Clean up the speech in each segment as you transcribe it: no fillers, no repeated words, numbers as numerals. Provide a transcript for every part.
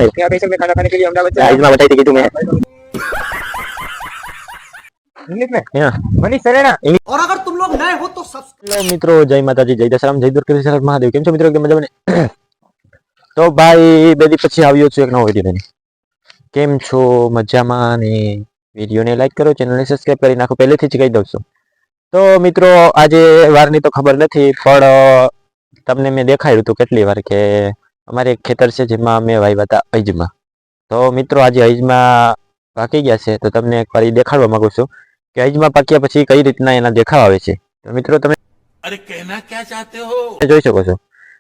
है यहाँ पे में खाना खाने के लिए अहमदाबाद इतना बताई थी कि तुम्हें इंग्लिश में मनीष सरेना। और अगर तुम लोग नए हो तो हेलो મિત્રો, જય માતાજી, જય દશરામ, જય દ્વારકાધીશ મહાદેવ। કેમ છો મિત્રો? એકદમ મજામાં ને? તો ભાઈ બે દી પછી આવ્યો છું એક નવો વિડીયો લઈને। કેમ છો? મજામાં ને? વિડીયોને લાઈક કરો, ચેનલને સબસ્ક્રાઇબ કરી નાખો, પહેલેથી જ કહી દઉં છું। તો મિત્રો આજે વારની તો ખબર નથી, પણ તમને મેં દેખાડ્યું હતું કેટલી વાર કે અમારે એક ખેતર છે જેમાં અમે વાવ્યા હતા અજમા। તો મિત્રો આજે અજમા પાકી ગયા છે, તો તમને એક વાર દેખાડવા માંગુ છું કે અજમા પાક્યા પછી કઈ રીતના એના દેખાવ આવે છે। તો મિત્રો તમે अरे कहना क्या चाहते हो? જોઈ શકો છો,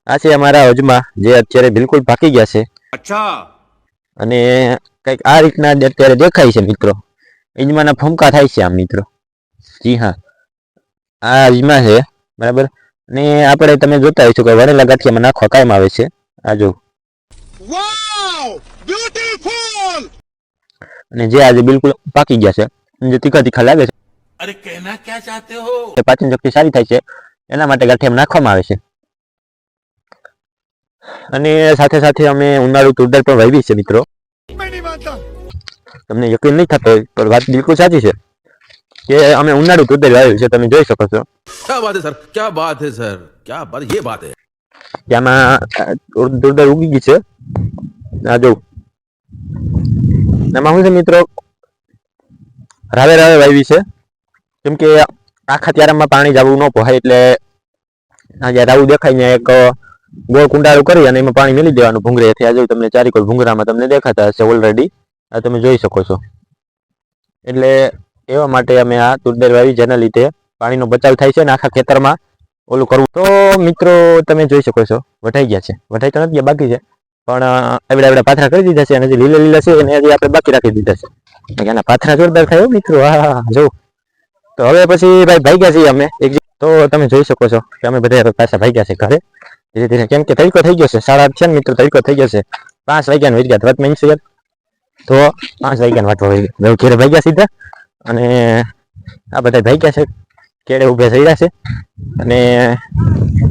આ છે અમારા અજમા જે અત્યારે બિલકુલ પાકી ગયા છે। अच्छा, અને કઈક આ રીતના અત્યારે દેખાય છે મિત્રો। અજમાના ફમકા થાય છે આમ મિત્રો। જી હા, આ અજમા છે બરાબર। ને આપણે તમે જોતા હશો કે વણેલા ગાંઠિયામાં નાખવા કાયમ આવે છે। આ જો वाव, ब्यूटीफुल। અને જે આજે બિલકુલ પાકી ગયા છે, જે તીખા તીખા લાગે છે, अरे कहना क्या चाहते हो? પાચન શક્તિ સારી થાય છે એના માટે ગાંઠિયામાં નાખવામાં આવે છે। અને સાથે સાથે અમે ઉનાળુ તુરદાળ પણ વાવી છે મિત્રો। તમને યકીન નહીં થતો પણ વાત બિલકુલ સાચી છે કે અમે ઉનાળુ તુરદાળ વાવી છે, તમે જોઈ શકો છો। क्या बात है सर, क्या बात है सर, क्या बात, ये बात है। ત્યાંમાં તુરદાળ ઉગી ગઈ છે। આ જો એમાં શું છે મિત્રો, રાવે રાવે વાવી છે, કેમ કે આખા ત્યારામાં પાણી જવું ન પોહાય, એટલે આ રાવું દેખાય ને એક ગોળ કુંડાળું કરી અને એમાં પાણી મેલી દેવાનું ભૂંગળેથી। આ જો તમને ચારીકોર ભૂંગરામાં તમને દેખાતા હશે ઓલરેડી, આ તમે જોઈ શકો છો। એટલે એવા માટે અમે આ તુરદાળ વાવી, જેના લીધે પાણીનો બચાવ થાય છે ને આખા ખેતરમાં ઓલું કરવું। તો મિત્રો તમે જોઈ શકો છો વઢાઈ ગયા છે, વઢાઈ તો નથી ગયા, બાકી છે, પણ એવડા એવડા પાથરા કરી દીધા છે અને જે લીલા લીલા છે એને હજી આપણે બાકી રાખી દીધા છે। એના પાથરા જોરદાર થાય મિત્રો। હા જો, તો હવે પછી ભાઈ ભાગ્યા છીએ અમે એક, તો તમે જોઈ શકો છો કે અમે બધા પાછા ભાગ્યા છે ઘરે ધીરે ધીરે, કેમ કે તડકો થઈ ગયો છે, 8:30 છે ને મિત્રો, તડકો થઈ ગયો છે। 5 વાગ્યાનો વહી ગયા વાત મેં છે, તો 5 વાગ્યાનો વાટવા વહી ગયા, ઘરે ભાગ્યા સીધા। અને આ બધા ભાગ્યા છે, કેળે ઉભે થઈ રહ્યા છે। અને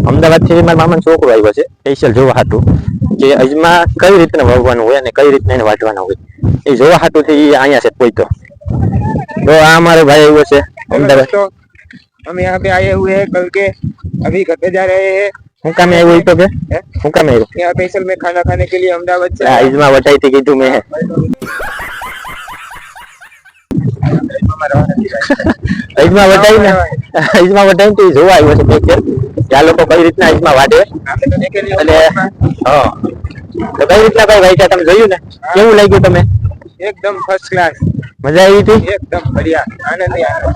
અમદાવાદથી મારા મામાનો છોકરો આવ્યો છે સ્પેશિયલ જોવા હાટું કે અજમા કઈ રીતના વાવવાનું હોય અને કઈ રીતના એને વાટવાના હોય, એ જોવા હાટું થી અહીંયા છે કોઈ। તો આ અમારો ભાઈ આવ્યો છે અમદાવાદ। तो हम यहाँ पे आए हुए हैं कल के, अभी घर पे जा रहे हैं। હું કામે આવ્યો તો કે હું કામે આવ્યો? यहाँ स्पेशल में खाना खाने के लिए अहमदाबाद से આ અજમા વટાઈ થી કીધું મેં। અજમા વટાઈ ને અજમા વટાઈ તો જોવા આવ્યો છે કે આ લોકો કઈ રીતના અજમા વાટે, आपने तो देखे नहीं એટલે होगा। હા, તો કઈ રીતના ભાઈ વાટ્યા તમે જોયું ને? કેવું લાગ્યું તમે? एकदम फर्स्ट क्लास, મજા આવી थी? एकदम बढ़िया, आनंद ही आनंद।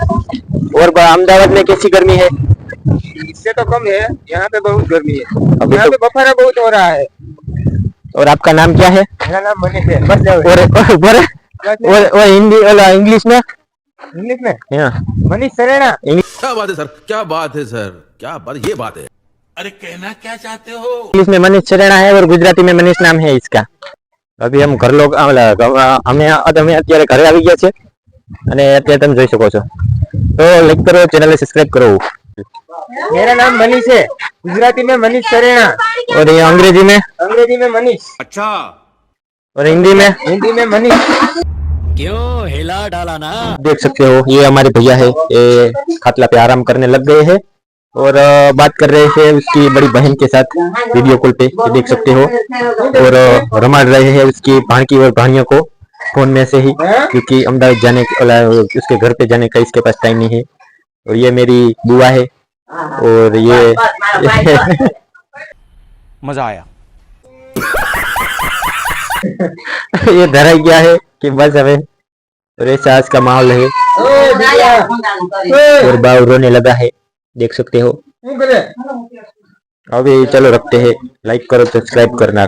और अहमदाबाद में कैसी गर्मी है? इससे तो कम है, यहाँ पे बहुत गर्मी है, अभी यहाँ तो- पे बफारा बहुत हो रहा है। और आपका नाम क्या है? मेरा नाम मनीष है। बस जाओ और हिंदी और इंग्लिश में? इंग्लिश में हाँ, मनीष सरेना। क्या बात है सर, क्या बात है सर, क्या बात, ये बात है। अरे कहना क्या चाहते हो? इंग्लिश में मनीष चरेना है और गुजराती में मनीष नाम है इसका। अभी हम घर लोग અમે અત્યારે ઘરે આવી ગયા છે અને અત્યારે તમે જોઈ શકો છો। તો લાઈક કરો, ચેનલ ને સબસ્ક્રાઇબ કરો। मेरा नाम मनीष है, गुजराती में मनीष सरेना, और ये अंग्रेजी में मनीष, अच्छा, और हिंदी में मनीष। क्यों हिला डाला ना? देख सकते हो ये हमारे भैया है, ये खाटला पे आराम करने लग गए हैं और बात कर रहे हैं उसकी बड़ी बहन के साथ वीडियो कॉल पे, ये देख सकते हो। और रमाड़ रहे हैं उसकी भाणकी और भाणियों को फोन में से ही, क्योंकि अहमदाबाद जाने उसके घर पे जाने का इसके पास टाइम नहीं है। और ये मेरी बुआ है और ये मजा आया। ये धराई गया है कि बस हमें, और ऐसा आज का माहौल है और बाव रोने लगा है, देख सकते हो। अभी चलो रखते हैं, लाइक करो, सब्सक्राइब करना।